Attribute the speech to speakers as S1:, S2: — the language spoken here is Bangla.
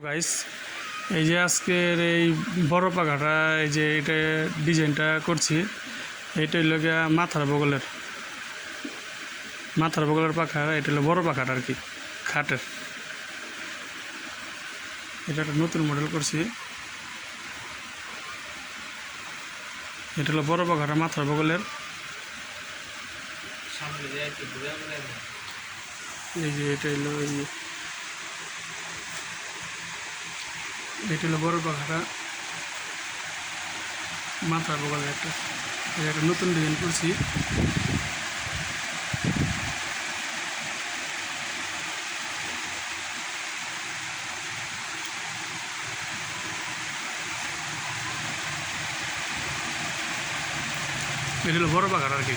S1: গাইস, এই যে আজকের এই বড় পাখাটা, এই যে এটা ডিজাইনটা করছি, এটা হইল গিয়া মাথার বগলের পাখা। এটা হলো বড় পাখাটা আর কি, খাটের। এটা একটা নতুন মডেল করছি। এটা হলো বড় পাখাটা মাথার বগলের। এই যে এটা হলো এটা হলো বড় পাখাটা মাথার বগলের একটা। এটা একটা নতুন ডিজাইন করছি। এটা হলো বড় পাখাটা আর কি।